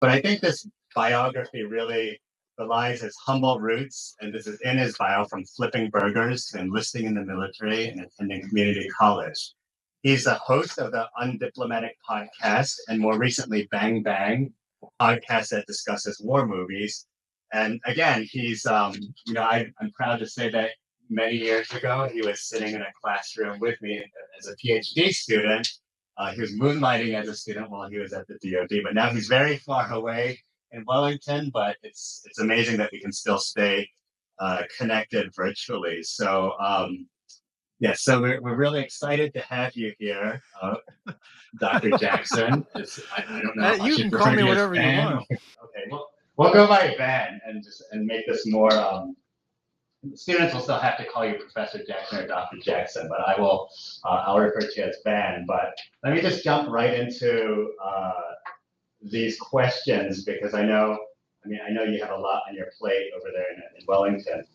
But I think this biography really belies his humble roots, and this is in his bio from flipping burgers to enlisting in the military and attending community college. He's a host of the Undiplomatic podcast and more recently Bang Bang, a podcast that discusses war movies. And again, I'm proud to say that many years ago, he was sitting in a classroom with me as a PhD student. He was moonlighting as a student while he was at the DoD, but now he's very far away in Wellington. But it's amazing that we can still stay connected virtually. So we're really excited to have you here, Dr. Jackson. I don't know if I You should can call refer me to you as whatever you Van. want. Okay, well, we'll go by Van and make this more. Students will still have to call you Professor Jackson or Dr. Jackson, but I'll refer to you as Van. But let me just jump right into these questions because I know you have a lot on your plate over there in Wellington.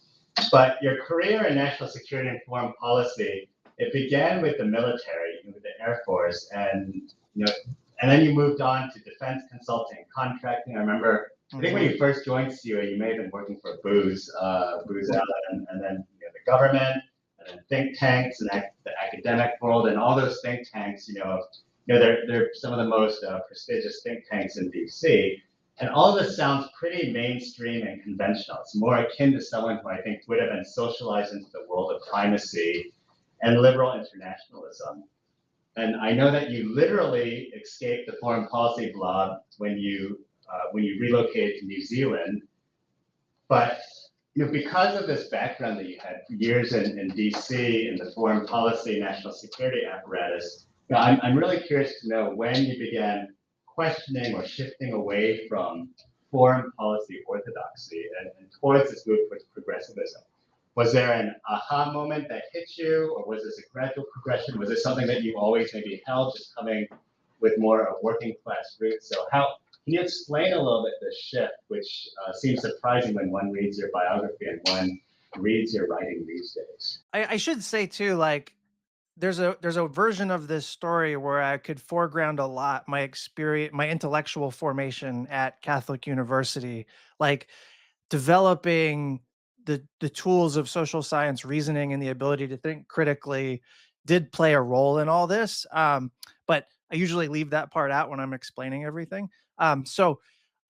But your career in national security and foreign policy, it began with the military, with the Air Force, and and then you moved on to defense consulting, contracting. I remember, I think when you first joined CUA, you may have been working for Booz Allen, and then the government, and then think tanks, and the academic world, and all those think tanks. They're some of the most prestigious think tanks in DC. And all this sounds pretty mainstream and conventional. It's more akin to someone who I think would have been socialized into the world of primacy and liberal internationalism. And I know that you literally escaped the foreign policy blob when you relocated to New Zealand. But because of this background that you had years in DC in the foreign policy, national security apparatus, I'm really curious to know when you began questioning or shifting away from foreign policy orthodoxy and towards this move towards progressivism. Was there an aha moment that hit you, or was this a gradual progression? Was this something that you always maybe held, just coming with more of working class roots? So can you explain a little bit this shift, which seems surprising when one reads your biography and one reads your writing these days? I should say too, like, there's a version of this story where I could foreground a lot my experience, my intellectual formation at Catholic University, like developing the tools of social science reasoning and the ability to think critically did play a role in all this. But I usually leave that part out when I'm explaining everything. So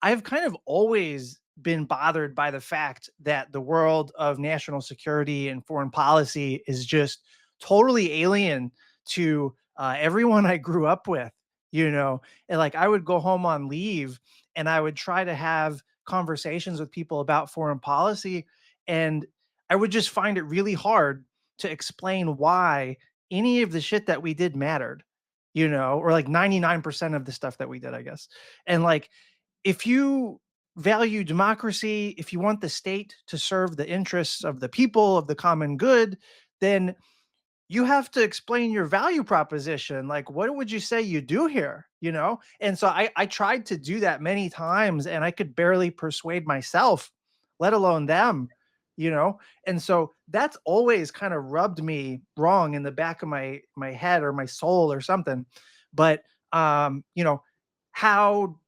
I've kind of always been bothered by the fact that the world of national security and foreign policy is just totally alien to everyone I grew up with, and like I would go home on leave and I would try to have conversations with people about foreign policy. And I would just find it really hard to explain why any of the shit that we did mattered, or like 99% of the stuff that we did, I guess. And like, if you value democracy, if you want the state to serve the interests of the people, of the common good, then you have to explain your value proposition. Like, what would you say you do here? And so I tried to do that many times and I could barely persuade myself, let alone them, And so that's always kind of rubbed me wrong in the back of my head or my soul or something. But, how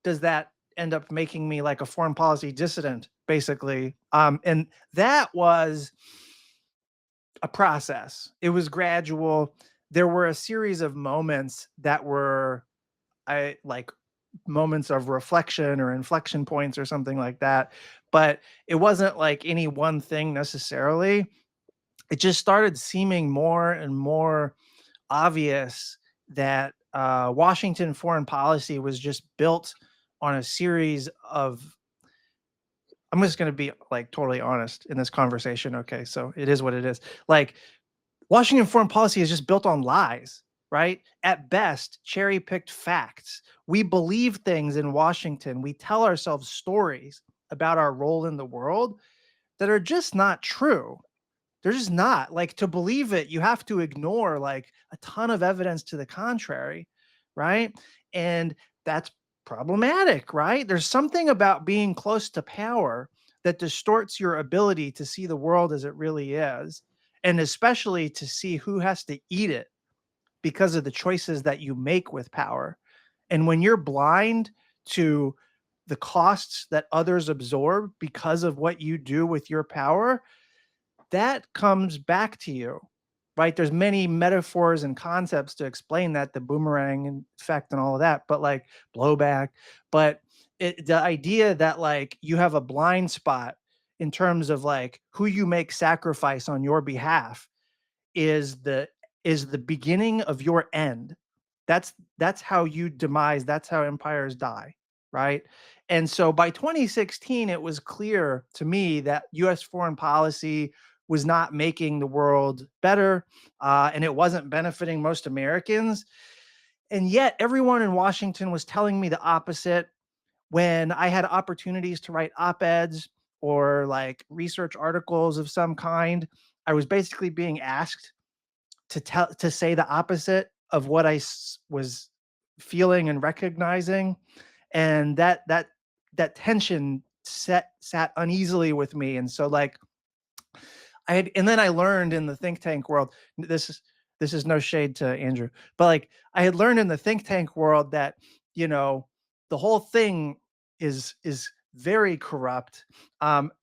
does that end up making me like a foreign policy dissident, basically? And that was a process. It was gradual. There were a series of moments that were I like moments of reflection or inflection points or something like that. But it wasn't like any one thing necessarily. It just started seeming more and more obvious that Washington foreign policy was just built on a series of. I'm just going to be like totally honest in this conversation. Okay. So it is what it is. Like, Washington foreign policy is just built on lies, right? At best, cherry picked facts. We believe things in Washington. We tell ourselves stories about our role in the world that are just not true. They're just not. Like, to believe it, you have to ignore like a ton of evidence to the contrary, right? And that's problematic, right? There's something about being close to power that distorts your ability to see the world as it really is, and especially to see who has to eat it because of the choices that you make with power. And when you're blind to the costs that others absorb because of what you do with your power, that comes back to you, right? There's many metaphors and concepts to explain that, the boomerang effect and all of that, but like blowback. But the idea that like you have a blind spot in terms of like who you make sacrifice on your behalf is the beginning of your end. That's how you demise, that's how empires die, right? And so by 2016, it was clear to me that US foreign policy was not making the world better, and it wasn't benefiting most Americans. And yet everyone in Washington was telling me the opposite. When I had opportunities to write op-eds or like research articles of some kind, I was basically being asked to say the opposite of what was feeling and recognizing, and that tension sat uneasily with me. And so like I had, and then I learned in the think tank world, this is no shade to Andrew, but like I had learned in the think tank world that, you know, the whole thing is very corrupt.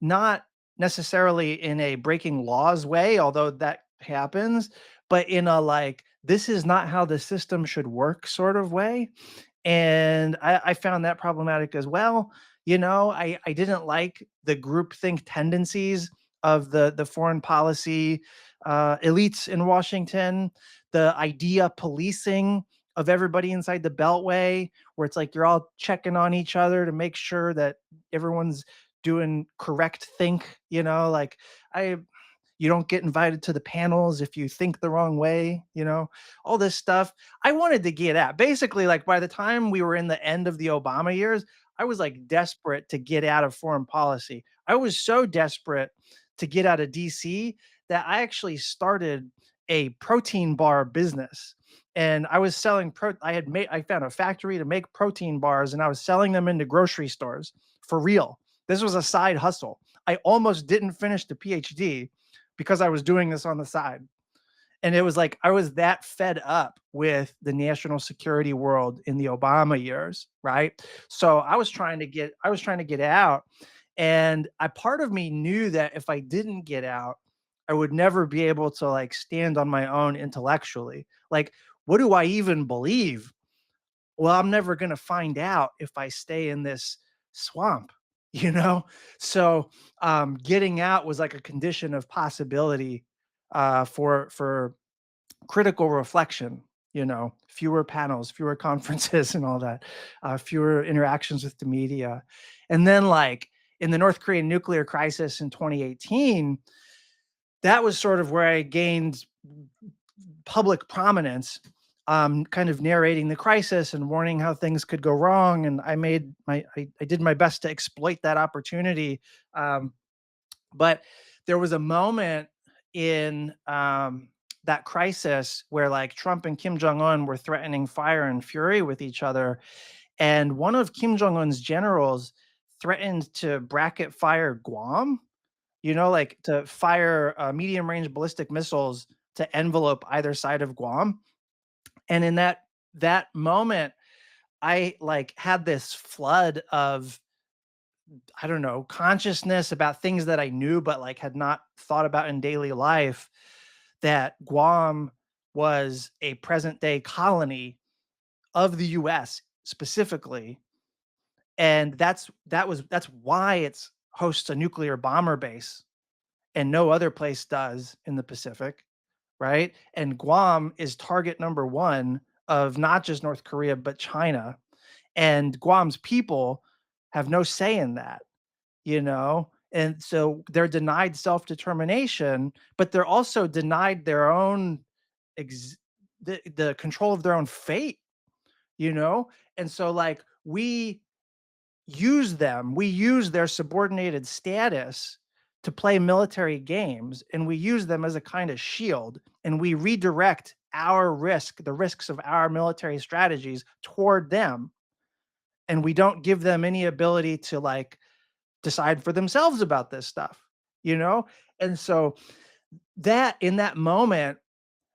Not necessarily in a breaking laws way, although that happens, but in a like, this is not how the system should work sort of way. And I found that problematic as well. You know, I didn't like the groupthink tendencies of the foreign policy elites in Washington, the idea policing of everybody inside the Beltway, where it's like you're all checking on each other to make sure that everyone's doing correct think, you know, like I you don't get invited to the panels if you think the wrong way, you know, all this stuff. I wanted to get at. Basically, like by the time we were in the end of the Obama years, I was like desperate to get out of foreign policy. I was so desperate to get out of DC that I actually started a protein bar business. And I was selling I found a factory to make protein bars and I was selling them into grocery stores for real. This was a side hustle. I almost didn't finish the PhD because I was doing this on the side. And it was like I was that fed up with the national security world in the Obama years, right? So I was trying to get out, and I part of me knew that if I didn't get out, I would never be able to like stand on my own intellectually. Like, what do I even believe? Well, I'm never going to find out if I stay in this swamp, you know? So, getting out was like a condition of possibility for critical reflection, you know, fewer panels, fewer conferences and all that, fewer interactions with the media. And then like in the North Korean nuclear crisis in 2018, that was sort of where I gained public prominence, kind of narrating the crisis and warning how things could go wrong. And I did my best to exploit that opportunity. Um, but there was a moment in that crisis where like Trump and Kim Jong Un were threatening fire and fury with each other, and one of Kim Jong Un's generals threatened to bracket fire Guam. You know, like to fire medium range ballistic missiles to envelope either side of Guam. And in that moment, I like had this flood of, I don't know, consciousness about things that I knew but like had not thought about in daily life, that Guam was a present day colony of the US specifically. And that's why it's hosts a nuclear bomber base and no other place does in the Pacific, right? And Guam is target number 1 of not just North Korea, but China. And Guam's people have no say in that, you know? And so they're denied self-determination, but they're also denied their own ex- the control of their own fate, you know? And so like we use their subordinated status to play military games, and we use them as a kind of shield, and we redirect the risks of our military strategies toward them, and we don't give them any ability to like decide for themselves about this stuff, you know? And so that in that moment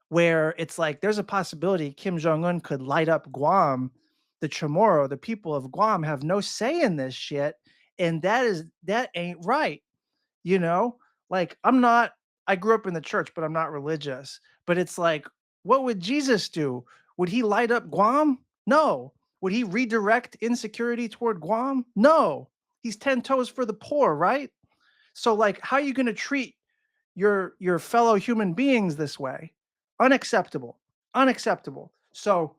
where it's like there's a possibility Kim Jong Un could light up Guam, the Chamorro, the people of Guam, have no say in this shit, and that ain't right. You know, like I grew up in the church, but I'm not religious. But it's like, what would Jesus do? Would he light up Guam? No. Would he redirect insecurity toward Guam? No. He's 10 toes for the poor, right? So like, how are you going to treat your fellow human beings this way? Unacceptable. Unacceptable. So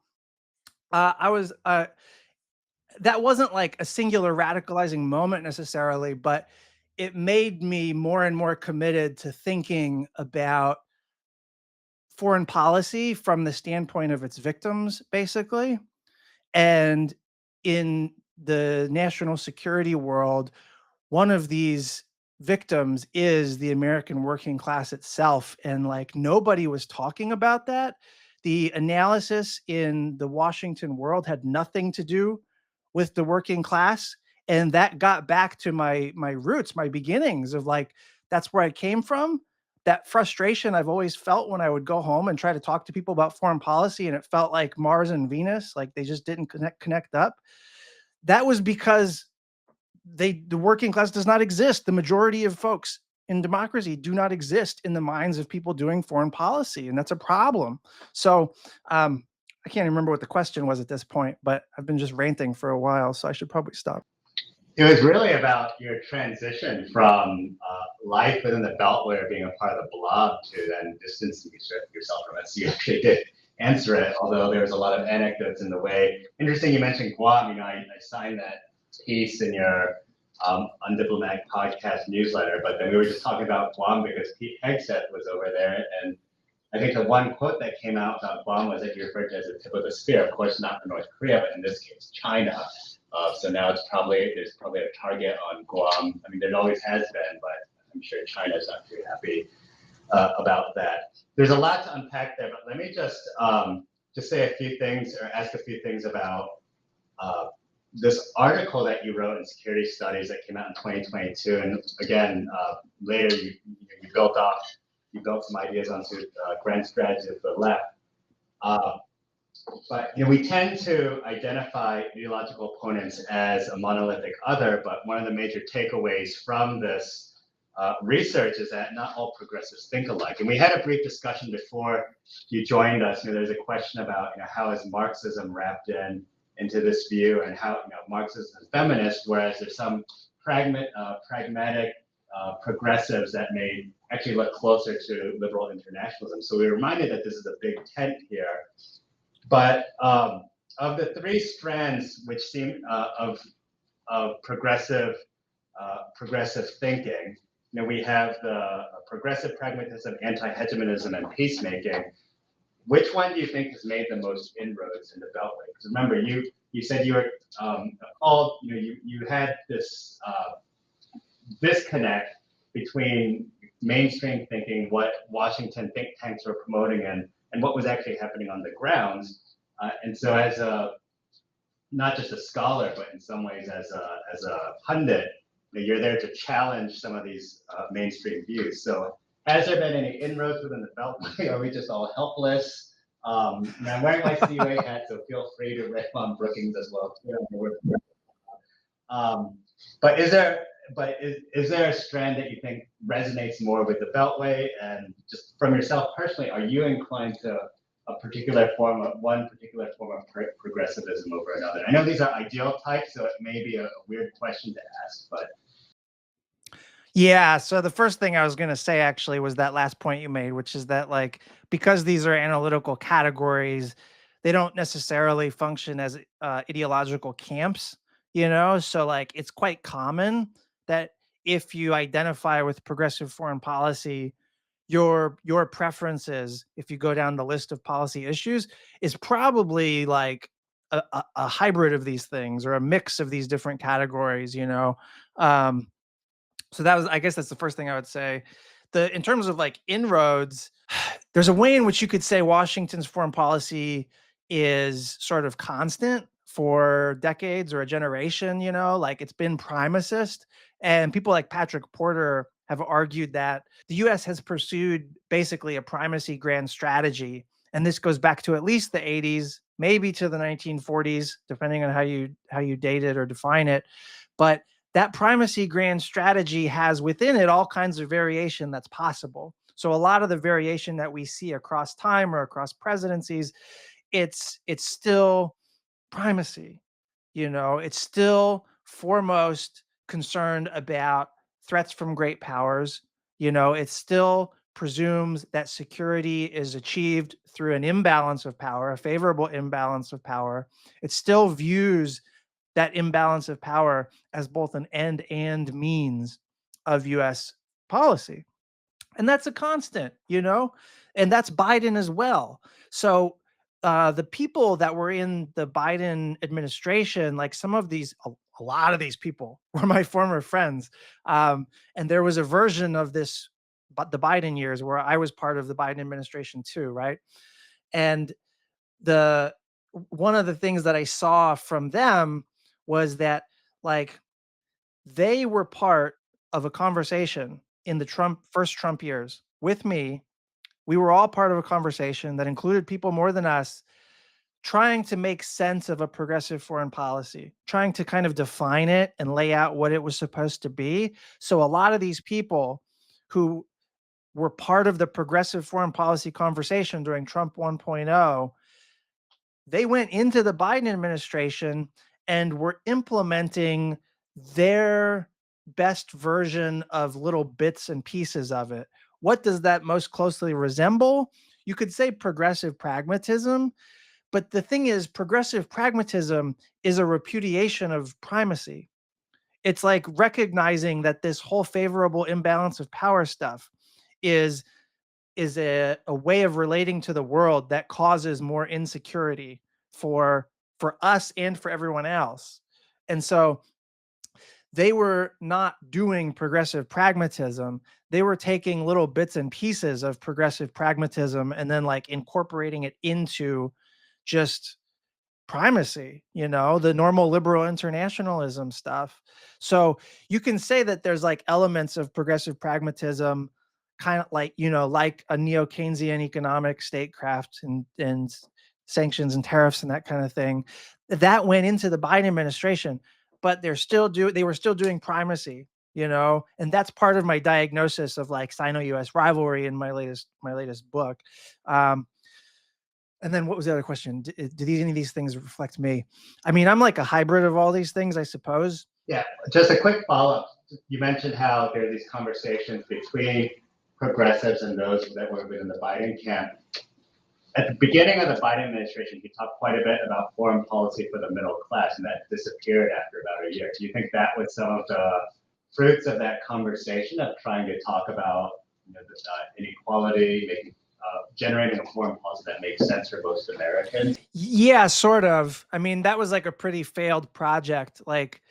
I was that wasn't like a singular radicalizing moment necessarily, but it made me more and more committed to thinking about foreign policy from the standpoint of its victims, basically. And in the national security world, one of these victims is the American working class itself. And like nobody was talking about that. The analysis in the Washington world had nothing to do with the working class. And that got back to my roots, my beginnings of like, that's where I came from. That frustration I've always felt when I would go home and try to talk to people about foreign policy, and it felt like Mars and Venus, like they just didn't connect up. That was because the working class does not exist. The majority of folks in democracy do not exist in the minds of people doing foreign policy, and that's a problem. So I can't remember what the question was at this point, but I've been just ranting for a while, so I should probably stop. It was really about your transition from life within the Beltway, being a part of the blob, to then distancing yourself from it. So you actually did answer it, although there was a lot of anecdotes in the way. Interesting, you mentioned Guam. You know, I signed that piece in your Undiplomatic podcast newsletter, but then we were just talking about Guam because Pete Hegseth was over there, and I think the one quote that came out about Guam was that you referred to as the tip of the spear. Of course, not for North Korea, but in this case, China. So now there's probably a target on Guam. I mean, there always has been, but I'm sure China's not too happy about that. There's a lot to unpack there, but let me just say a few things or ask a few things about this article that you wrote in Security Studies that came out in 2022. And again, later you built some ideas onto grand strategy of the left. But you know, we tend to identify ideological opponents as a monolithic other, but one of the major takeaways from this research is that not all progressives think alike. And we had a brief discussion before you joined us. You know, there's a question about how is Marxism wrapped into this view, and how Marxism is feminist, whereas there's some pragmatic progressives that may actually look closer to liberal internationalism. So we were reminded that this is a big tent here. But of the three strands which seem of progressive thinking, we have the progressive pragmatism, anti-hegemonism, and peacemaking. Which one do you think has made the most inroads in the Beltway? Because remember, you said you were called. You had this disconnect between mainstream thinking, what Washington think tanks were promoting, and what was actually happening on the ground. And so as not just a scholar, but in some ways as a pundit, you're there to challenge some of these mainstream views. So has there been any inroads within the Beltway? Are we just all helpless? I'm wearing my CUA hat, so feel free to rip on Brookings as well. But is there a strand that you think resonates more with the Beltway? And just from yourself personally, are you inclined to one particular form of progressivism over another? I know these are ideal types, so it may be a weird question to ask, but. Yeah, so the first thing I was going to say actually was that last point you made, which is that like because these are analytical categories, they don't necessarily function as ideological camps, So like it's quite common that if you identify with progressive foreign policy, your preferences, if you go down the list of policy issues, is probably like a hybrid of these things or a mix of these different categories, So I guess that's the first thing I would say. In terms of like inroads, there's a way in which you could say Washington's foreign policy is sort of constant for decades or a generation, like it's been primacist. And people like Patrick Porter have argued that the US has pursued basically a primacy grand strategy. And this goes back to at least the 80s, maybe to the 1940s, depending on how you date it or define it. But that primacy grand strategy has within it all kinds of variation that's possible. So a lot of the variation that we see across time or across presidencies, it's still primacy. It's still foremost concerned about threats from great powers. It still presumes that security is achieved through an imbalance of power, a favorable imbalance of power. It still views that imbalance of power as both an end and means of US policy. And that's a constant. And that's Biden as well. So the people that were in the Biden administration, like some of these, a lot of these people were my former friends. And there was a version of this, but the Biden years where I was part of the Biden administration too, right? And the one of the things that I saw from them was that, like, they were part of a conversation in the first Trump years with me. We were all part of a conversation that included people more than us trying to make sense of a progressive foreign policy, trying to kind of define it and lay out what it was supposed to be. So a lot of these people who were part of the progressive foreign policy conversation during Trump 1.0, they went into the Biden administration and were implementing their best version of little bits and pieces of it. What does that most closely resemble? You could say progressive pragmatism, but the thing is, progressive pragmatism is a repudiation of primacy. It's like recognizing that this whole favorable imbalance of power stuff is a way of relating to the world that causes more insecurity for us and for everyone else. And so they were not doing progressive pragmatism. They were taking little bits and pieces of progressive pragmatism and then like incorporating it into just primacy, the normal liberal internationalism stuff. So you can say that there's like elements of progressive pragmatism, kind of like, like a neo-Keynesian economic statecraft and sanctions and tariffs and that kind of thing that went into the Biden administration, but they were still doing primacy, and that's part of my diagnosis of like Sino-US rivalry in my latest book. And then what was the other question? Do any of these things reflect me? I mean, I'm like a hybrid of all these things, I suppose. Yeah, just a quick follow-up. You mentioned how there are these conversations between progressives and those that were within the Biden camp. At the beginning of the Biden administration, he talked quite a bit about foreign policy for the middle class, and that disappeared after about a year. Do you think that was some of the fruits of that conversation of trying to talk about the inequality, generating a foreign policy that makes sense for most Americans? Yeah, sort of. I mean, that was like a pretty failed project. Like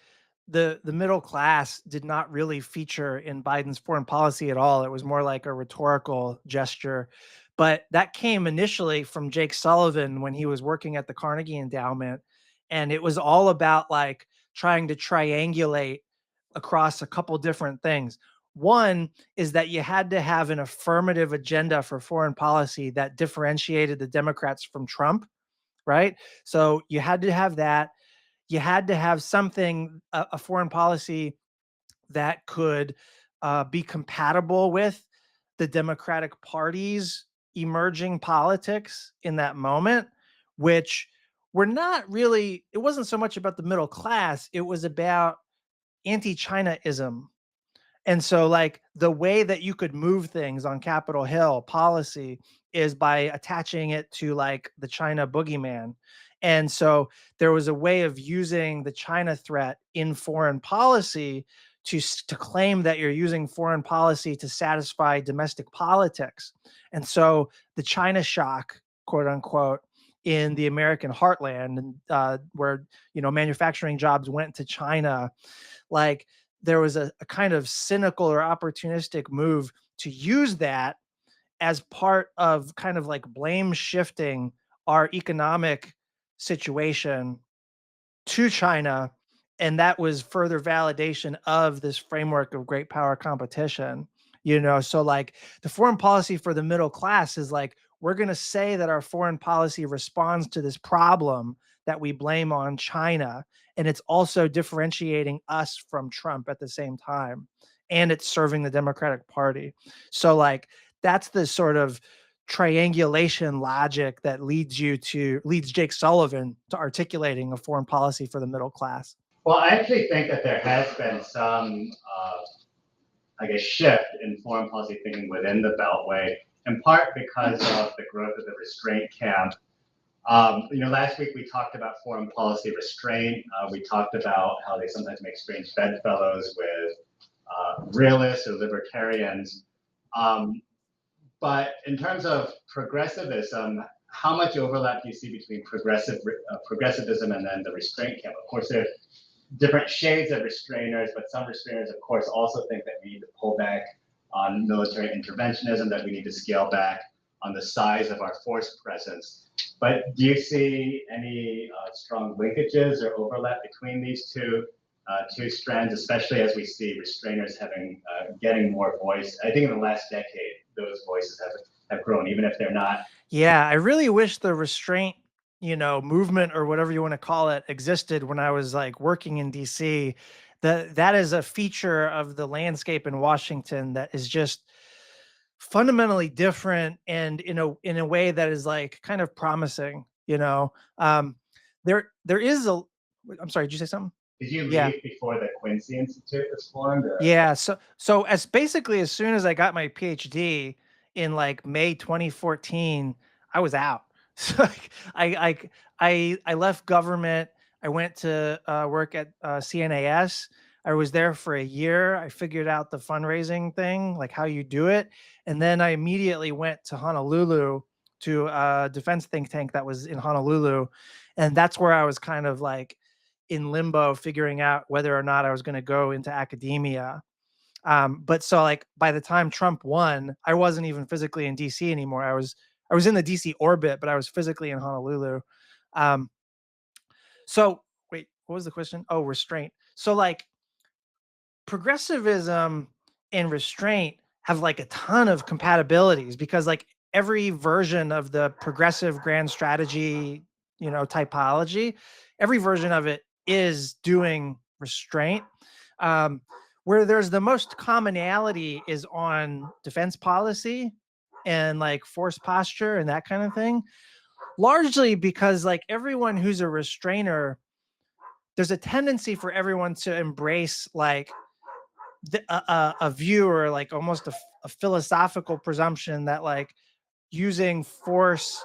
the middle class did not really feature in Biden's foreign policy at all. It was more like a rhetorical gesture. But that came initially from Jake Sullivan when he was working at the Carnegie Endowment. And it was all about like trying to triangulate across a couple different things. One is that you had to have an affirmative agenda for foreign policy that differentiated the Democrats from Trump, right? So you had to have that. You had to have something, a foreign policy that could be compatible with the Democratic Party's emerging politics in that moment, which were not really, it wasn't so much about the middle class, it was about anti Chinaism. And so, like, the way that you could move things on Capitol Hill policy is by attaching it to like the China boogeyman. And so there was a way of using the China threat in foreign policy to claim that you're using foreign policy to satisfy domestic politics. And so the China shock, quote unquote, in the American heartland, where manufacturing jobs went to China, like there was a kind of cynical or opportunistic move to use that as part of kind of like blame shifting our economic situation to China. And that was further validation of this framework of great power competition. So like the foreign policy for the middle class is like, we're going to say that our foreign policy responds to this problem that we blame on China, and it's also differentiating us from Trump at the same time, and it's serving the Democratic Party. So like that's the sort of triangulation logic that leads Jake Sullivan to articulating a foreign policy for the middle class. Well, I actually think that there has been some, I guess, shift in foreign policy thinking within the Beltway, in part because of the growth of the restraint camp. Last week we talked about foreign policy restraint. We talked about how they sometimes make strange bedfellows with realists or libertarians. But in terms of progressivism, how much overlap do you see between progressivism and then the restraint camp? Of course, there are different shades of restrainers, but some restrainers, of course, also think that we need to pull back on military interventionism, that we need to scale back on the size of our force presence. But do you see any strong linkages or overlap between these two strands, especially as we see restrainers getting more voice? I think in the last decade, those voices have grown, even if they're not. Yeah, I really wish the restraint, movement or whatever you want to call it existed when I was like working in DC. That is a feature of the landscape in Washington that is just fundamentally different, and in a way that is like kind of promising, there is a I'm sorry, did you say something? Did you Yeah. leave before the Quincy Institute was formed? Or? Yeah, so as basically as soon as I got my PhD in like May 2014, I was out. So like, I left government. I went to work at CNAS. I was there for a year. I figured out the fundraising thing, like how you do it, and then I immediately went to Honolulu to a defense think tank that was in Honolulu, and that's where I was kind of like in limbo, figuring out whether or not I was going to go into academia. But so like by the time Trump won, I wasn't even physically in DC anymore. I was in the DC orbit, but I was physically in Honolulu. Um, so wait, what was the question? Oh, restraint. So like progressivism and restraint have like a ton of compatibilities because like every version of the progressive grand strategy, typology, every version of it is doing restraint. Um, where there's the most commonality is on defense policy and like force posture and that kind of thing, largely because like everyone who's a restrainer, there's a tendency for everyone to embrace like a view or like almost a philosophical presumption that like using force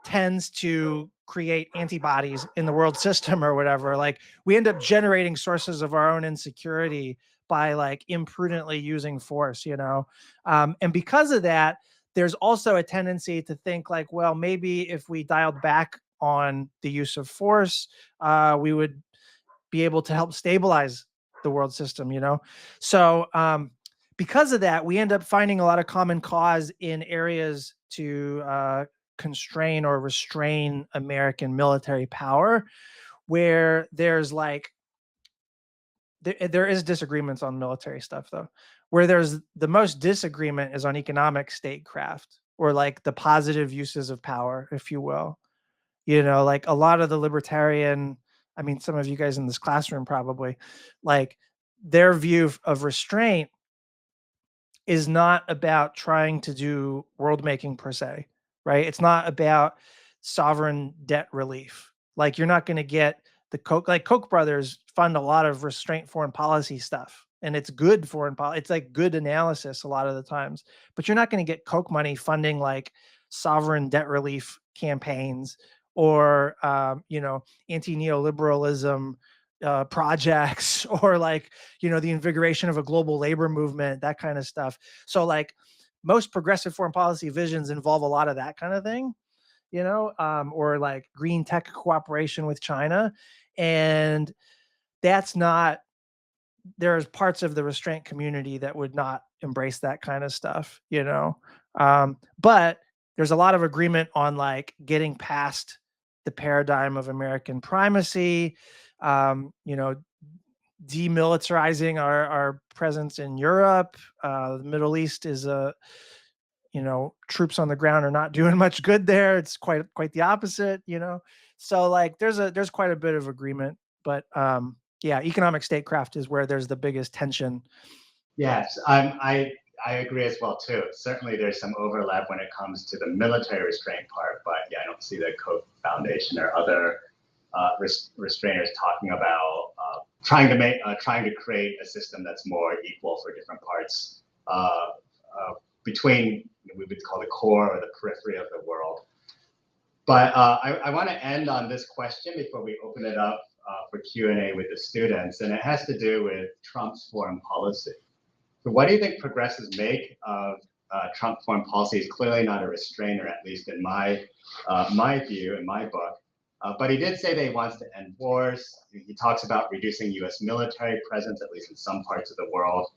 tends to create antibodies in the world system or whatever. Like we end up generating sources of our own insecurity by like imprudently using force, and because of that, there's also a tendency to think like, well, maybe if we dialed back on the use of force, we would be able to help stabilize the world system, So because of that, we end up finding a lot of common cause in areas to constrain or restrain American military power, where there's like there is disagreements on military stuff though. Where there's the most disagreement is on economic statecraft or like the positive uses of power, if you will. Like a lot of the libertarian, I mean, some of you guys in this classroom probably, like their view of restraint is not about trying to do world making per se, right? It's not about sovereign debt relief. Like you're not going to get like Koch brothers fund a lot of restraint foreign policy stuff. And it's good foreign policy. It's like good analysis a lot of the times, but you're not going to get Koch money funding like sovereign debt relief campaigns or, anti-neoliberalism projects or like, the invigoration of a global labor movement, that kind of stuff. So like most progressive foreign policy visions involve a lot of that kind of thing, or like green tech cooperation with China. And that's not, there's parts of the restraint community that would not embrace that kind of stuff, but there's a lot of agreement on like getting past the paradigm of American primacy, demilitarizing our presence in Europe. The Middle East is a troops on the ground are not doing much good there. It's quite the opposite. So like there's quite a bit of agreement, but yeah, economic statecraft is where there's the biggest tension. Yes, I agree as well too. Certainly, there's some overlap when it comes to the military restraint part, but yeah, I don't see the Koch Foundation or other restrainers talking about trying to create a system that's more equal for different parts between we would call the core or the periphery of the world. But I want to end on this question before we open it up for Q&A with the students, and it has to do with Trump's foreign policy. So what do you think progressives make of Trump foreign policy? Is clearly not a restrainer, at least in my view, in my book. But he did say that he wants to end wars. He talks about reducing U.S. military presence, at least in some parts of the world.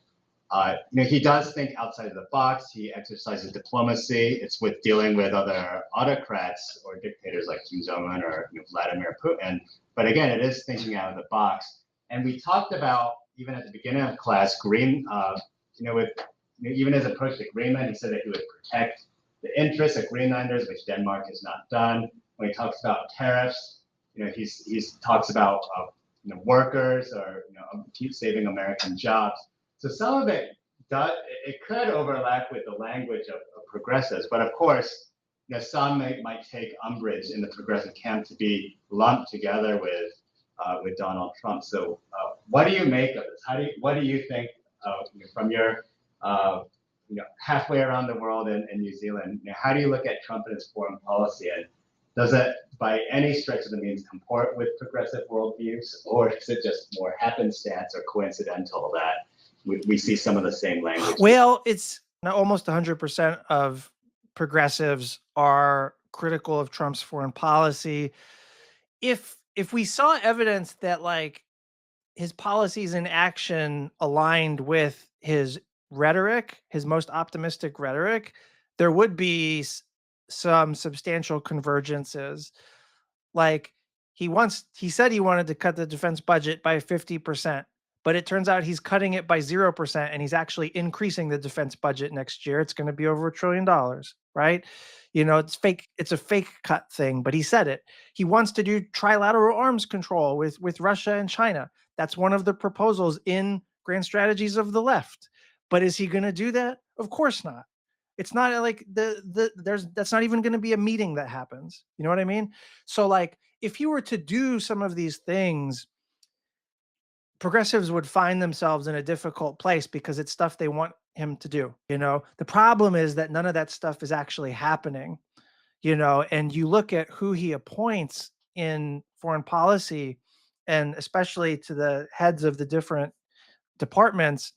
He does think outside of the box. He exercises diplomacy. It's with dealing with other autocrats or dictators like Kim Jong-un or Vladimir Putin. But again, it is thinking out of the box. And we talked about, even at the beginning of class, even his approach to Greenland, he said that he would protect the interests of Greenlanders, which Denmark has not done. When he talks about tariffs, he talks about workers or keep saving American jobs. So some of it could overlap with the language of progressives, but of course, some might take umbrage in the progressive camp to be lumped together with Donald Trump. So what do you make of this? What do you think from your halfway around the world in New Zealand? How do you look at Trump and his foreign policy, and does it by any stretch of the means comport with progressive worldviews, or is it just more happenstance or coincidental that we see some of the same language? Well, it's almost 100% of progressives are critical of Trump's foreign policy. If we saw evidence that like his policies in action aligned with his rhetoric, his most optimistic rhetoric, there would be some substantial convergences. Like he said he wanted to cut the defense budget by 50%, but it turns out he's cutting it by 0% and he's actually increasing the defense budget next year. It's going to be over $1 trillion, right? It's fake. It's a fake cut thing, but he said it. He wants to do trilateral arms control with Russia and China. That's one of the proposals in Grand Strategies of the Left. But is he going to do that? Of course not. It's not like that's not even going to be a meeting that happens. You know what I mean? So like if he were to do some of these things, progressives would find themselves in a difficult place because it's stuff they want him to do. The problem is that none of that stuff is actually happening, and you look at who he appoints in foreign policy, and especially to the heads of the different departments,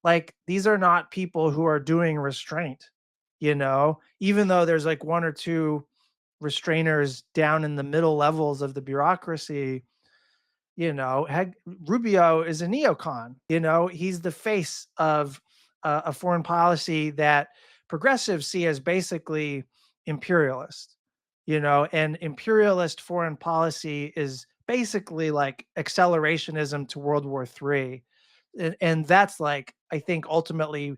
like these are not people who are doing restraint, even though there's like one or two restrainers down in the middle levels of the bureaucracy. Rubio is a neocon. He's the face of a foreign policy that progressives see as basically imperialist. And imperialist foreign policy is basically like accelerationism to World War III. And that's like, I think ultimately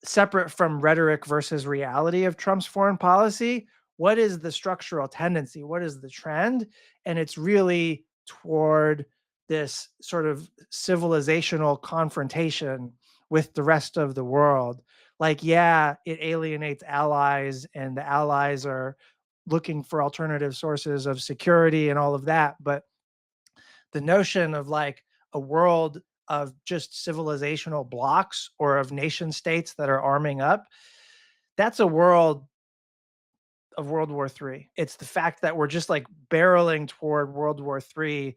separate from rhetoric versus reality of Trump's foreign policy. What is the structural tendency? What is the trend? And it's really toward this sort of civilizational confrontation with the rest of the world. Like, yeah, it alienates allies, and the allies are looking for alternative sources of security and all of that. But the notion of like a world of just civilizational blocks or of nation states that are arming up, that's a world of World War III. It's the fact that we're just like barreling toward World War III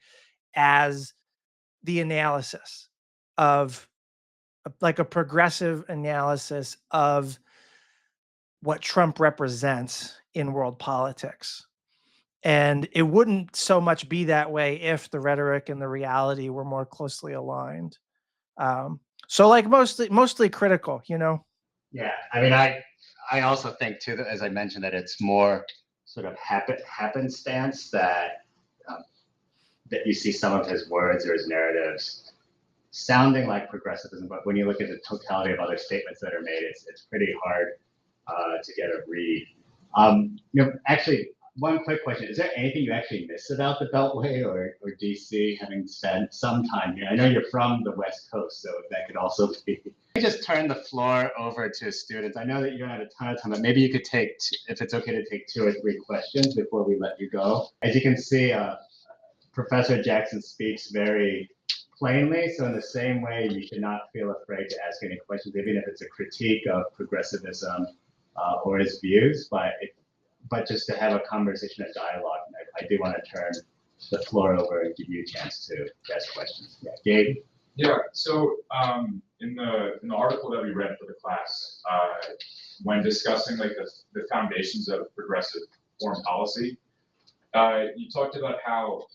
as the analysis of like a progressive analysis of what Trump represents in world politics. And it wouldn't so much be that way if the rhetoric and the reality were more closely aligned. So like mostly critical, Yeah, I mean, I also think too that, as I mentioned, that it's more sort of happenstance that that you see some of his words or his narratives sounding like progressivism, but when you look at the totality of other statements that are made, it's pretty hard to get a read. Actually, one quick question. Is there anything you actually miss about the Beltway or DC, having spent some time here? I know you're from the West Coast, so that could also be. I just turn the floor over to students. I know that you don't have a ton of time, but maybe you could take, if it's okay to take 2 or 3 questions before we let you go. As you can see, Professor Jackson speaks very plainly, so in the same way, you should not feel afraid to ask any questions, even if it's a critique of progressivism or his views, but just to have a conversation, a dialogue. I do want to turn the floor over and give you a chance to ask questions. Yeah, Gabe? Yeah, so in the article that we read for the class, when discussing like the foundations of progressive foreign policy, you talked about how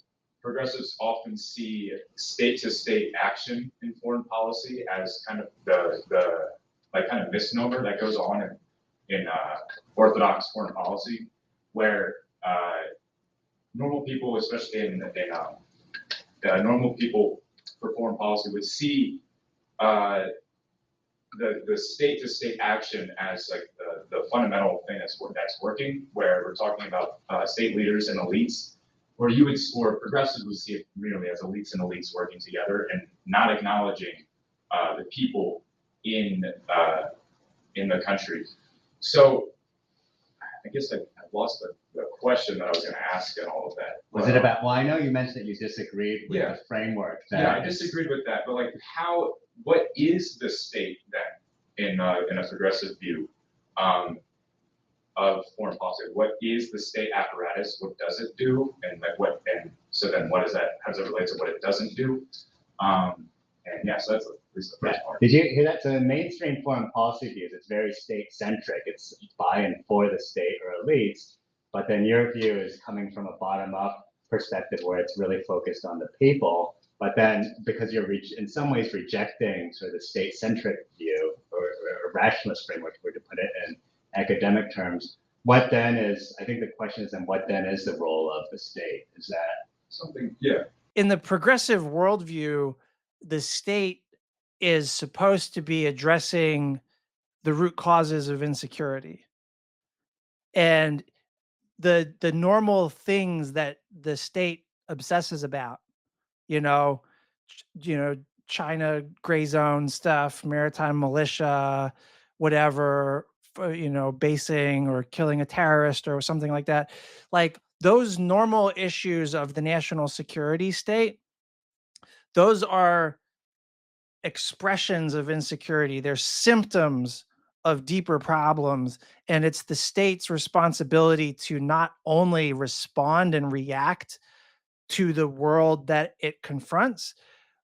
progressives often see state-to-state action in foreign policy as kind of the like kind of misnomer that goes on in orthodox foreign policy, where normal people, especially in normal people for foreign policy, would see the state-to-state action as like the fundamental thing that's working, where we're talking about state leaders and elites, or progressives would see it merely as elites and elites working together and not acknowledging the people in the country. So I guess I've lost the question that I was going to ask and all of that. Was it about, well, I know you mentioned that you disagreed with the framework. Yeah, I disagreed with that, but like what is the state then in a progressive view of foreign policy? What is the state apparatus? What does it do? And like so then what is that? How does it relate to what it doesn't do? And yeah, so that's at least the first part. Did you hear that? So in mainstream foreign policy views, it's very state-centric. It's by and for the state or elites. But then your view is coming from a bottom-up perspective where it's really focused on the people. But then because you're in some ways rejecting sort of the state-centric view or rationalist framework, if we were to put it in academic terms, what then is, I think the question is then what then is the role of the state? Is that something, yeah. In the progressive worldview, the state is supposed to be addressing the root causes of insecurity. And the normal things that the state obsesses about, you know, China gray zone stuff, maritime militia, whatever, basing or killing a terrorist or something like that. Like those normal issues of the national security state, those are expressions of insecurity. They're symptoms of deeper problems. And it's the state's responsibility to not only respond and react to the world that it confronts,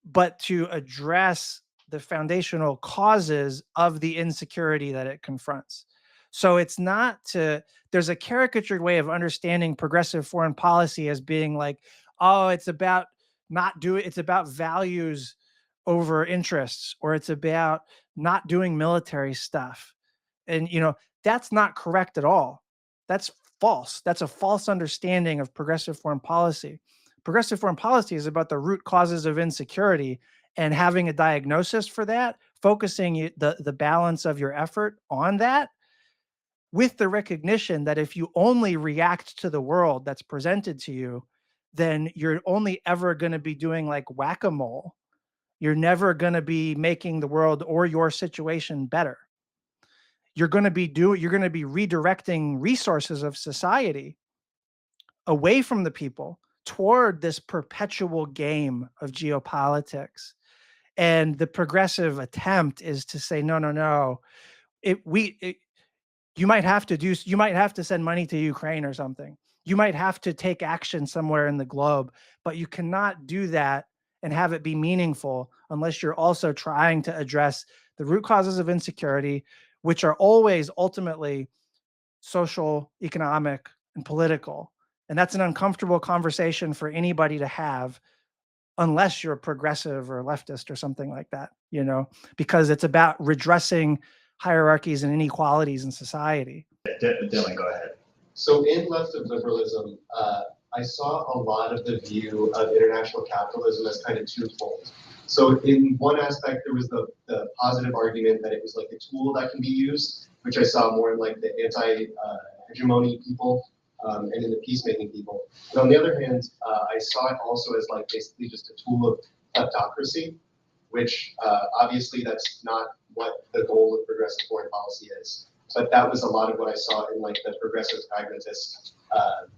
but to address the foundational causes of the insecurity that it confronts. So it's not there's a caricatured way of understanding progressive foreign policy as being like, oh, it's about it's about values over interests, or it's about not doing military stuff. And, that's not correct at all. That's false. That's a false understanding of progressive foreign policy. Progressive foreign policy is about the root causes of insecurity and having a diagnosis for that, focusing the balance of your effort on that, with the recognition that if you only react to the world that's presented to you, then you're only ever going to be doing like whack-a-mole. You're never going to be making the world or your situation better. You're going to be redirecting resources of society away from the people toward this perpetual game of geopolitics. And the progressive attempt is to say, no. You might have to send money to Ukraine or something. You might have to take action somewhere in the globe, but you cannot do that and have it be meaningful unless you're also trying to address the root causes of insecurity, which are always ultimately social, economic, and political. And that's an uncomfortable conversation for anybody to have unless you're a progressive or a leftist or something like that, because it's about redressing hierarchies and inequalities in society. Dylan, go ahead. So in Left of Liberalism, I saw a lot of the view of international capitalism as kind of twofold. So in one aspect, there was the positive argument that it was like a tool that can be used, which I saw more in like the anti-hegemony people and in the peacemaking people. But on the other hand, I saw it also as like basically just a tool of kleptocracy, which obviously that's not what the goal of progressive foreign policy is. But that was a lot of what I saw in like the progressive pragmatist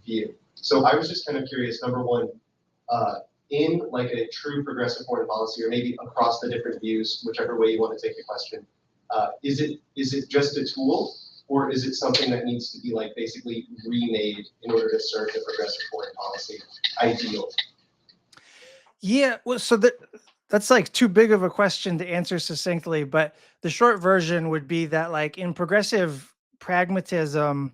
view. So I was just kind of curious, number one, in like a true progressive foreign policy, or maybe across the different views, whichever way you want to take the question, is it just a tool, or is it something that needs to be like basically remade in order to serve the progressive foreign policy ideal? Yeah, well, so that's like too big of a question to answer succinctly, but the short version would be that like in progressive pragmatism,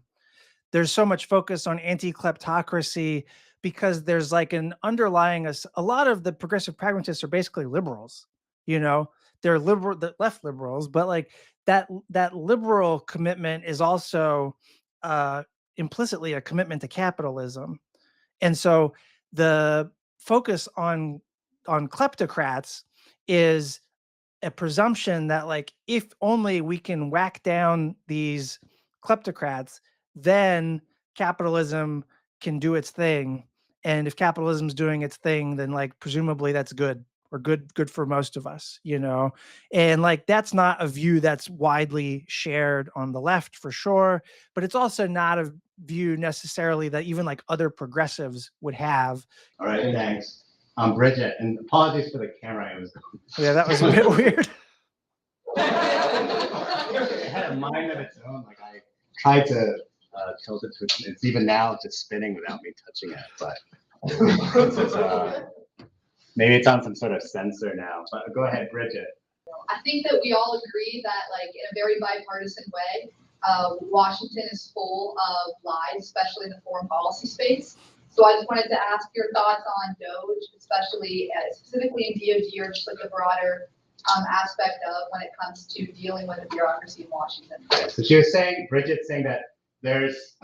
there's so much focus on anti-kleptocracy because there's like an underlying a lot of the progressive pragmatists are basically liberals, you know, they're liberal, the left liberals, but like that liberal commitment is also uh implicitly a commitment to capitalism. And so the focus on kleptocrats is a presumption that like if only we can whack down these kleptocrats, then capitalism can do its thing. And if capitalism's doing its thing, then like presumably that's good or good for most of us, you know? And like that's not a view that's widely shared on the left for sure, but it's also not a view necessarily that even like other progressives would have. All right, thanks. Bridget, and apologies for the camera. It was Yeah, that was a bit weird. it had a mind of its own. Like I tried to tilt it to it's even now just spinning without me touching it. But maybe it's on some sort of sensor now. But go ahead, Bridget. I think that we all agree that, like, in a very bipartisan way, Washington is full of lies, especially in the foreign policy space. So I just wanted to ask your thoughts on DOGE, especially specifically in DOD, or just like a broader aspect of when it comes to dealing with the bureaucracy in Washington. So she was saying, Bridget's saying that there's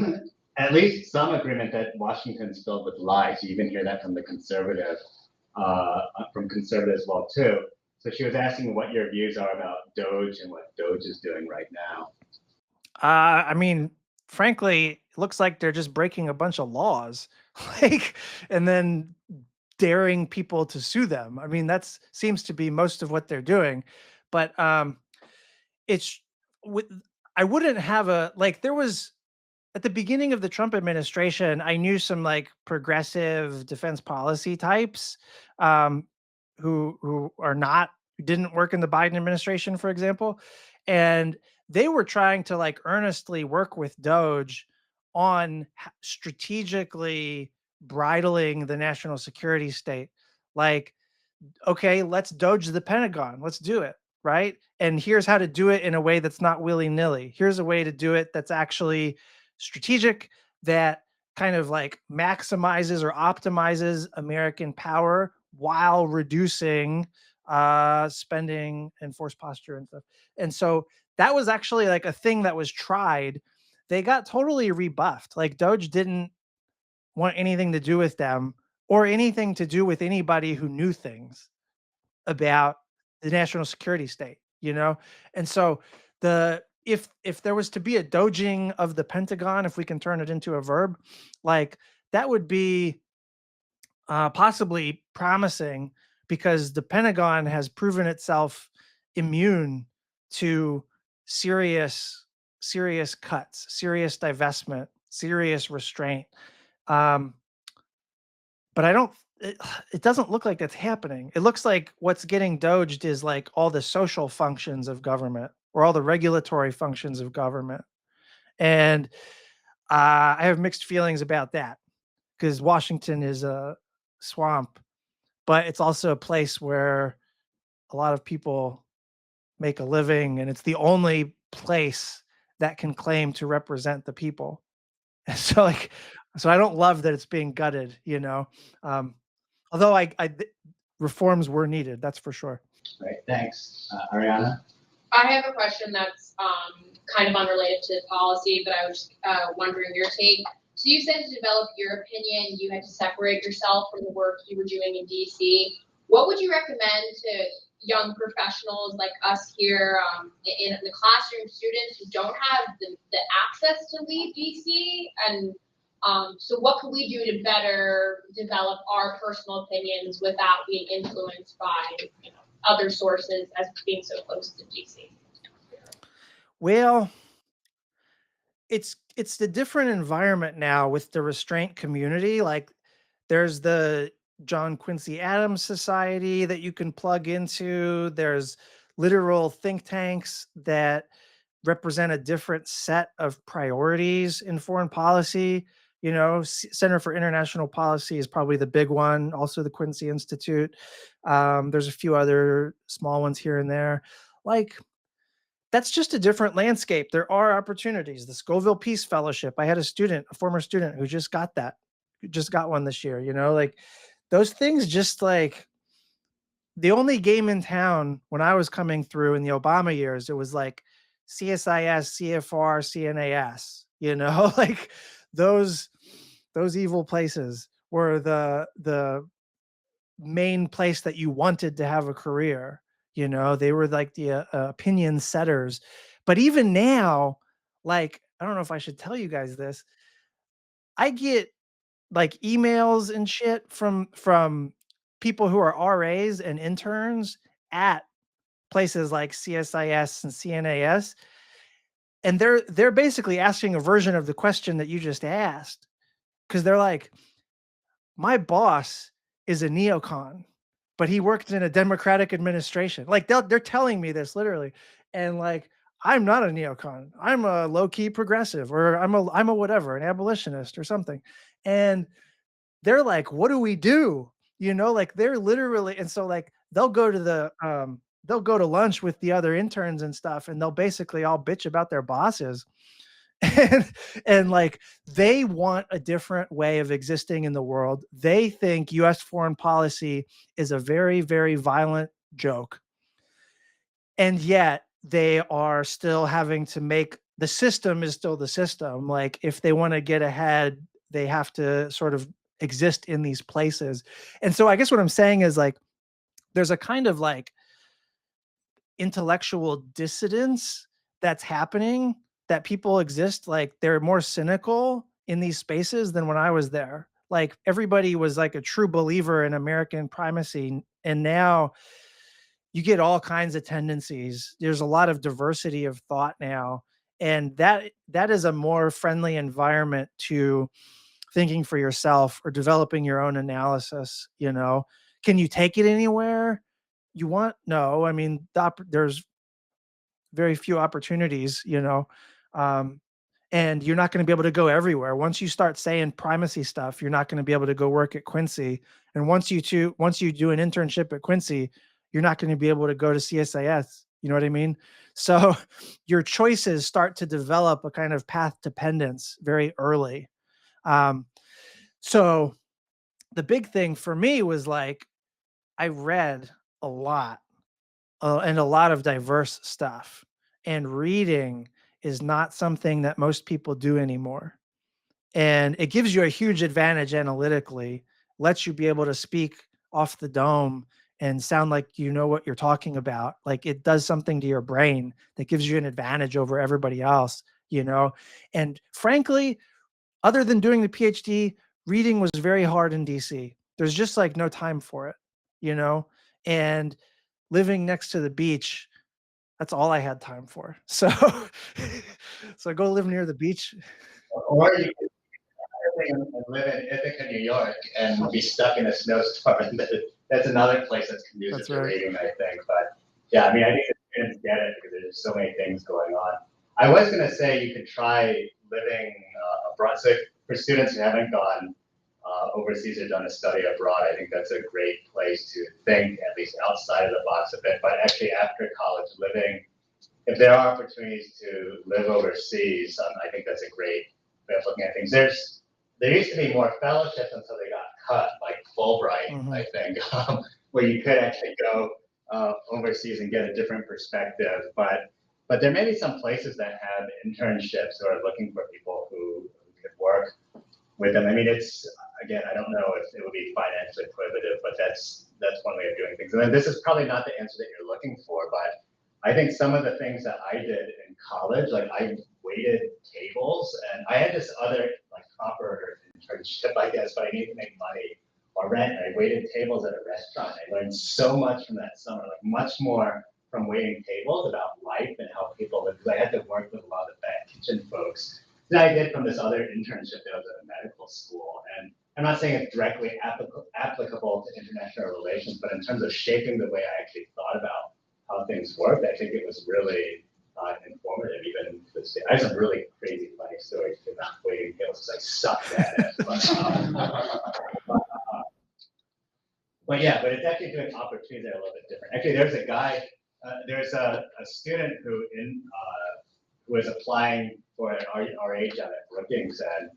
at least some agreement that Washington's filled with lies. You even hear that from the conservatives well too. So she was asking what your views are about Doge and what Doge is doing right now. I mean, frankly, it looks like they're just breaking a bunch of laws, like, and then daring people to sue them. I mean, that's seems to be most of what they're doing. But it's with I wouldn't have a like there was at the beginning of the Trump administration, I knew some like progressive defense policy types who are not who didn't work in the Biden administration, for example, and they were trying to like earnestly work with Doge on strategically bridling the national security state. Like, okay, let's Doge the Pentagon. Let's do it. Right. And here's how to do it in a way that's not willy nilly. Here's a way to do it that's actually strategic, that kind of like maximizes or optimizes American power while reducing spending and force posture and stuff. And so that was actually like a thing that was tried. They got totally rebuffed. Like Doge didn't want anything to do with them or anything to do with anybody who knew things about the national security state, you know? And so if there was to be a doging of the Pentagon, if we can turn it into a verb, like that would be possibly promising because the Pentagon has proven itself immune to serious cuts, serious divestment, serious restraint. Um, but it doesn't look like that's happening. It looks like what's getting doged is like all the social functions of government or all the regulatory functions of government. And I have mixed feelings about that because Washington is a swamp, but it's also a place where a lot of people make a living, and it's the only place that can claim to represent the people. And so like, so I don't love that it's being gutted, you know. Although reforms were needed, that's for sure. Right, thanks. Ariana? I have a question that's kind of unrelated to policy, but I was wondering your take. So you said to develop your opinion, you had to separate yourself from the work you were doing in DC. what would you recommend to young professionals like us here in the classroom, students who don't have the access to leave DC? And so what can we do to better develop our personal opinions without being influenced by other sources as being so close to DC? Well, it's the different environment now with the restraint community. Like there's the John Quincy Adams Society that you can plug into. There's literal think tanks that represent a different set of priorities in foreign policy. You know, Center for International Policy is probably the big one. Also, the Quincy Institute. There's a few other small ones here and there. Like that's just a different landscape. There are opportunities. The Scoville Peace Fellowship. I had a former student who just got that, who just got one this year. You know, like those things just like the only game in town when I was coming through in the Obama years, it was like CSIS, CFR, CNAS, you know, like those evil places were the main place that you wanted to have a career. You know, they were like the opinion setters. But even now, like, I don't know if I should tell you guys this. I get like emails and shit from people who are RAs and interns at places like CSIS and CNAS, and they're basically asking a version of the question that you just asked, because they're like, my boss is a neocon, but he worked in a Democratic administration. Like they're telling me this literally, and like I'm not a neocon. I'm a low key progressive, or I'm a whatever, an abolitionist or something, and they're like, what do we do? You know, like they're literally, and so like they'll go to lunch with the other interns and stuff, and they'll basically all bitch about their bosses. And like they want a different way of existing in the world. They think US foreign policy is a very, very violent joke. And yet they are still having to make the system is still the system. Like if they want to get ahead, they have to sort of exist in these places. And so I guess what I'm saying is like there's a kind of like intellectual dissidence that's happening, that people exist like they're more cynical in these spaces than when I was there. Like everybody was like a true believer in American primacy, and now you get all kinds of tendencies. There's a lot of diversity of thought now, and that is a more friendly environment to thinking for yourself or developing your own analysis. You know, can you take it anywhere you want? No, I mean there's very few opportunities, you know, um, and you're not going to be able to go everywhere. Once you start saying primacy stuff, you're not going to be able to go work at Quincy. And once you do an internship at Quincy, you're not going to be able to go to CSIS. You know what I mean? So your choices start to develop a kind of path dependence very early. Um, so the big thing for me was like, I read a lot and a lot of diverse stuff. And reading is not something that most people do anymore. And it gives you a huge advantage analytically, lets you be able to speak off the dome and sound like you know what you're talking about. Like it does something to your brain that gives you an advantage over everybody else, you know? And frankly, other than doing the PhD, reading was very hard in DC. There's just like no time for it, you know? And living next to the beach, that's all I had time for. So, so go live near the beach. Or you could live in Ithaca, New York, and be stuck in a snowstorm. That's another place that's conducive That's to right. reading, I think. But yeah, I mean, I think the students get it because there's so many things going on. I was going to say you could try living abroad. So for students who haven't gone overseas or done a study abroad, I think that's a great place to think, at least outside of the box a bit. But actually, after college, living, if there are opportunities to live overseas, I think that's a great way of looking at things. There used to be more fellowships until they got cut, like Fulbright, I think, where you could actually go overseas and get a different perspective. But there may be some places that have internships or are looking for people who could work with them. I mean, again, I don't know if it would be financially prohibitive, but that's one way of doing things. And this is probably not the answer that you're looking for, but I think some of the things that I did in college, like I waited tables, and I had this other like proper internship, I guess, but I needed to make money or rent. And I waited tables at a restaurant. I learned so much from that summer, like much more from waiting tables about life and how people live, because I had to work with a lot of bad kitchen folks than I did from this other internship that was at a medical school. And I'm not saying it's directly applicable to international relations, but in terms of shaping the way I actually thought about how things work, I think it was really informative. Even to this day, I have some really crazy funny stories about waiting tables because I sucked at it. But yeah, but it's actually doing opportunities that are a little bit different. Actually, there's a guy, there's a student who was applying for an RA job at Brookings, and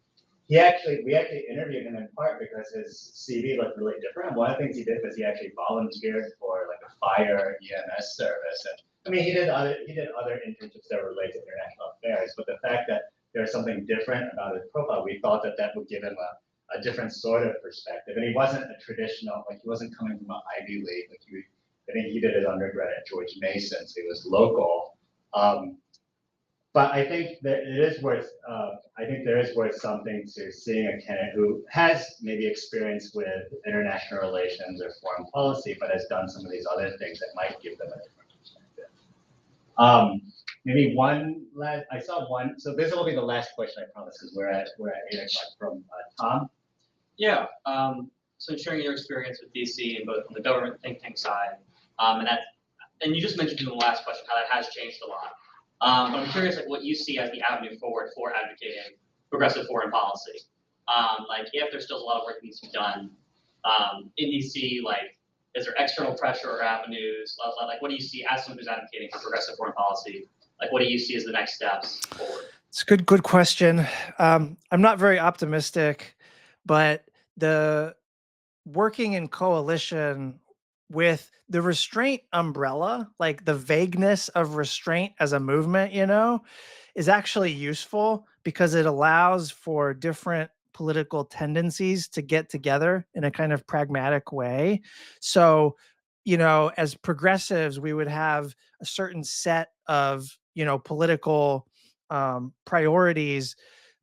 we actually interviewed him in part because his CV looked really different. One of the things he did was he actually volunteered for like a fire EMS service, and I mean he did other internships that were related to international affairs. But the fact that there's something different about his profile, we thought that would give him a different sort of perspective. And he wasn't a traditional, like he wasn't coming from an Ivy League. Like I think he did his undergrad at George Mason, so he was local. But I think that it is worth, I think there is worth something to seeing a candidate who has maybe experience with international relations or foreign policy, but has done some of these other things that might give them a different perspective. Maybe one last, I saw one, so this will be the last question, I promise, because we're at 8 o'clock from Tom. Yeah, so sharing your experience with DC and both on the government think tank side, and you just mentioned in the last question how that has changed a lot. But I'm curious, like, what you see as the avenue forward for advocating progressive foreign policy. Like, if there's still a lot of work that needs to be done in DC, like, is there external pressure or avenues? Like, what do you see as someone who's advocating for progressive foreign policy? Like, what do you see as the next steps forward? It's a good question. I'm not very optimistic, but the working in coalition with the Restraint umbrella, like the vagueness of Restraint as a movement, is actually useful because it allows for different political tendencies to get together in a kind of pragmatic way. So, as progressives, we would have a certain set of, political priorities,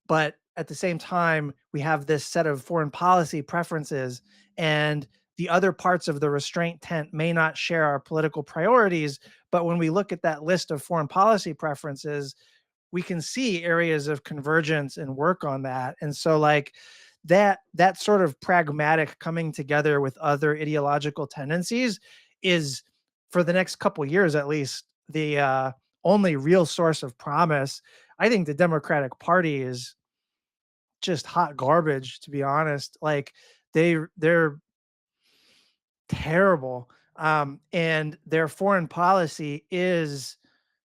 but at the same time, we have this set of foreign policy preferences, and the other parts of the Restraint tent may not share our political priorities. But when we look at that list of foreign policy preferences, we can see areas of convergence and work on that. And so like that sort of pragmatic coming together with other ideological tendencies is, for the next couple of years at least, the only real source of promise. I think the Democratic Party is just hot garbage, to be honest. Like they're terrible. And their foreign policy is,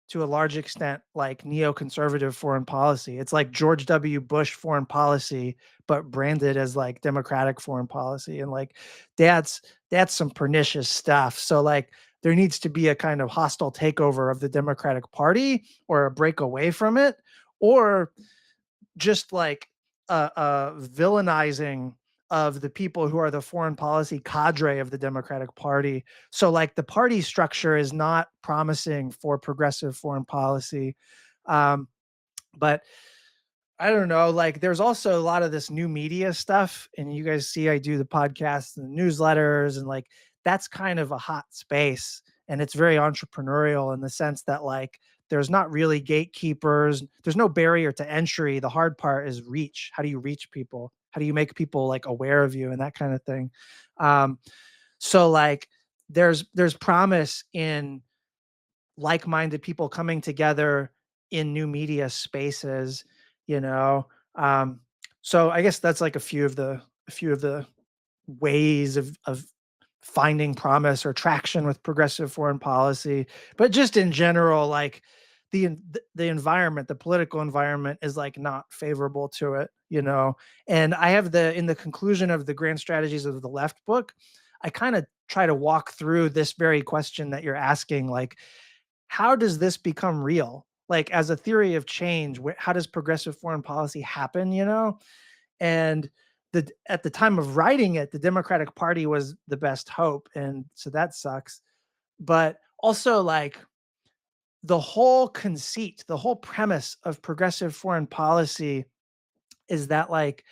to a large extent, like neoconservative foreign policy. It's like George W. Bush foreign policy, but branded as like democratic foreign policy. And like that's some pernicious stuff. So like there needs to be a kind of hostile takeover of the Democratic Party, or a break away from it, or just like a villainizing of the people who are the foreign policy cadre of the Democratic Party. So like the party structure is not promising for progressive foreign policy. But I don't know, like there's also a lot of this new media stuff, and you guys see I do the podcasts and the newsletters, and like that's kind of a hot space, and it's very entrepreneurial in the sense that like there's not really gatekeepers, there's no barrier to entry. The hard part is reach. How do you reach people? How do you make people like aware of you and that kind of thing? So like there's promise in like-minded people coming together in new media spaces, you know. So I guess that's like a few of the ways of finding promise or traction with progressive foreign policy. But just in general, like the environment, the political environment is like not favorable to it, you know. And I have in the conclusion of the Grand Strategies of the Left book, I kind of try to walk through this very question that you're asking, like, how does this become real? Like as a theory of change, how does progressive foreign policy happen, you know? And at the time of writing it, the Democratic Party was the best hope, and so that sucks. But also, like, the whole conceit, the whole premise of progressive foreign policy is that, like,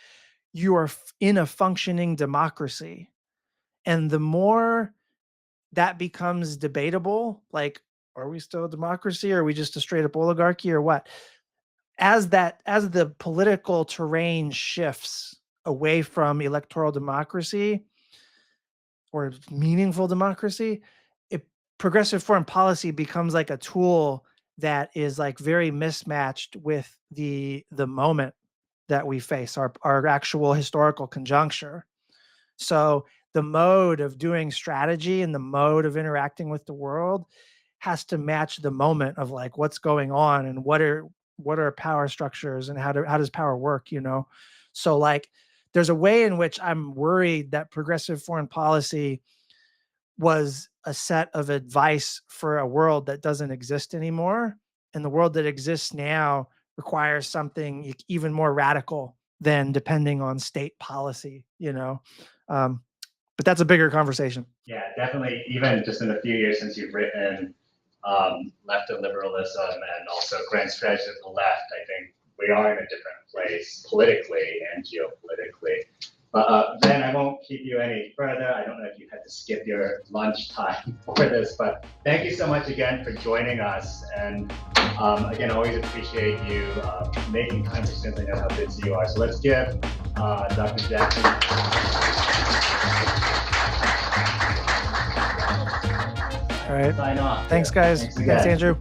you are in a functioning democracy, and the more that becomes debatable, like, are we still a democracy, or are we just a straight up oligarchy, or what? As the political terrain shifts away from electoral democracy or meaningful democracy, progressive foreign policy becomes like a tool that is like very mismatched with the moment that we face, our actual historical conjuncture. So the mode of doing strategy and the mode of interacting with the world has to match the moment of like what's going on and what are power structures and how does power work, you know? So like there's a way in which I'm worried that progressive foreign policy was a set of advice for a world that doesn't exist anymore. And the world that exists now requires something even more radical than depending on state policy, you know? But that's a bigger conversation. Yeah, definitely. Even just in the few years since you've written Left of Liberalism and also Grand Strategy of the Left, I think we are in a different place politically and geopolitically. But Ben, I won't keep you any further. I don't know if you had to skip your lunchtime for this, but thank you so much again for joining us. And again, always appreciate you making time for students. I know how busy you are. So let's give Dr. Jackson. All right. Sign off. Thanks, guys. Thanks, Andrew.